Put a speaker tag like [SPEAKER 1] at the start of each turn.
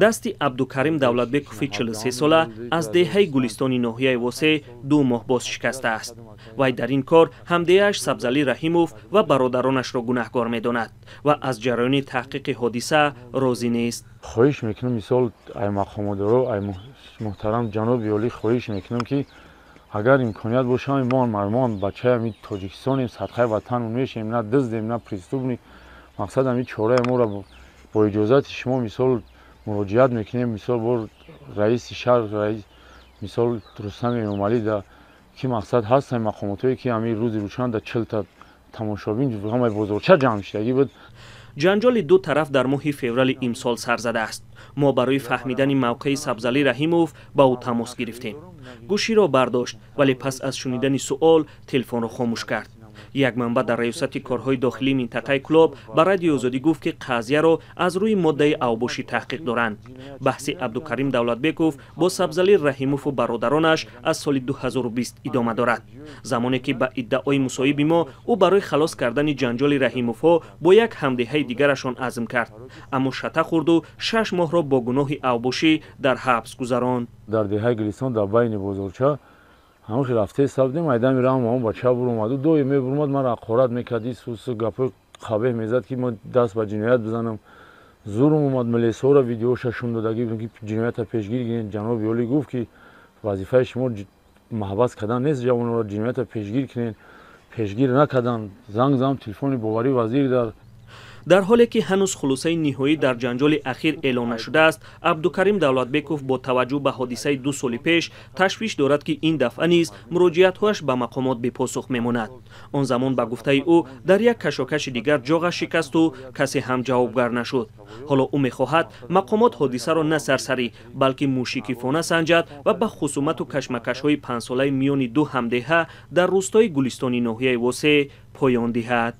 [SPEAKER 1] دستی عبدالکریم دولتبکوف 43 ساله از دهه گلستانی ناحیه واسه 2 ماه باز شکسته است. وی در این کار همدیه‌اش سبزعلی رحیموف و برادرانش را گناهکار می‌داند و از جریان تحقیق حادثه راضی نیست.
[SPEAKER 2] خواهش میکنم مثال ای مقامدارا ای محترم جناب عالی خواهش میکنم که اگر امکانیت باشه ما بچه می تاجیکستان صدقه وطن میشیم، نه دزدیم نه پرستوبنی. مقصد همین چاره ما را با اجازت شما مثال مراجعت میکنیم. مثال با رئیس شهر رئیس مثال رستم امامعلی در که مقصد هست مقاماتی که همین روز روشن در 40 تا تماشابین همه بازارچه جمع شدگی بود.
[SPEAKER 1] جنجال دو طرف در ماه فوریه امسال سر زده است. ما برای فهمیدن موقع سبزعلی رحیموف با او تماس گرفتیم. گوشی را برداشت ولی پس از شنیدن سوال تلفن را خاموش کرد. یک منبع در ریاست کارهای داخلی منطقه کلوب به رادیو آزادی گفت که قضیه را از روی ماده اوباشی تحقیق دارند. بحث عبدالکریم دولتبکوف با سبزعلی رحیموف و برادرانش از سال 2020 ادامه دارد. زمانی که به ادعای مصاحب ما او برای خلاص کردن جنجال رحیموف‌ها با یک همدیه دیگرشان عزم کرد، اما شته خورد و 6 ماه را با گناه اوباشی در حبس گذراند.
[SPEAKER 2] در دهه گلستان در بین بازارچه همون رفته سبدی میدان میرم اون بچه بر اومد دو میبرمد من حقارت میکردی سوس گپ خبه میزد که ما دست به جنایت بزنم. زورم اومد ملیسا را ویدیوش شون دادگی که جنایت پیشگیری گیرین. جناب عالی گفت که وظیفه شما محبس کردن نیست، جوان را جنایت پیشگیر کنین. پیشگیر نکردن. زنگ تلفن باوری وزیر
[SPEAKER 1] در حالی که هنوز خلاصه نهایی در جنجال اخیر اعلام نشده است، عبدالکریم دولتبکوف با توجه به حادثه 2 سال پیش تشویش دارد که این دفعه نیز مراجعت‌هایش به مقامات بی پاسخ میماند. آن زمان به گفته او در یک کشاکش دیگر جاغش شکست و کسی هم جوابگر نشد. حالا او می‌خواهد مقامات حادثه را نه سرسری بلکه موشکیفانه سنجد و به خصومت و کشمکش‌های 5 ساله میان دو همدیه در روستای گلستانی ناحیه واسه پایان دهد.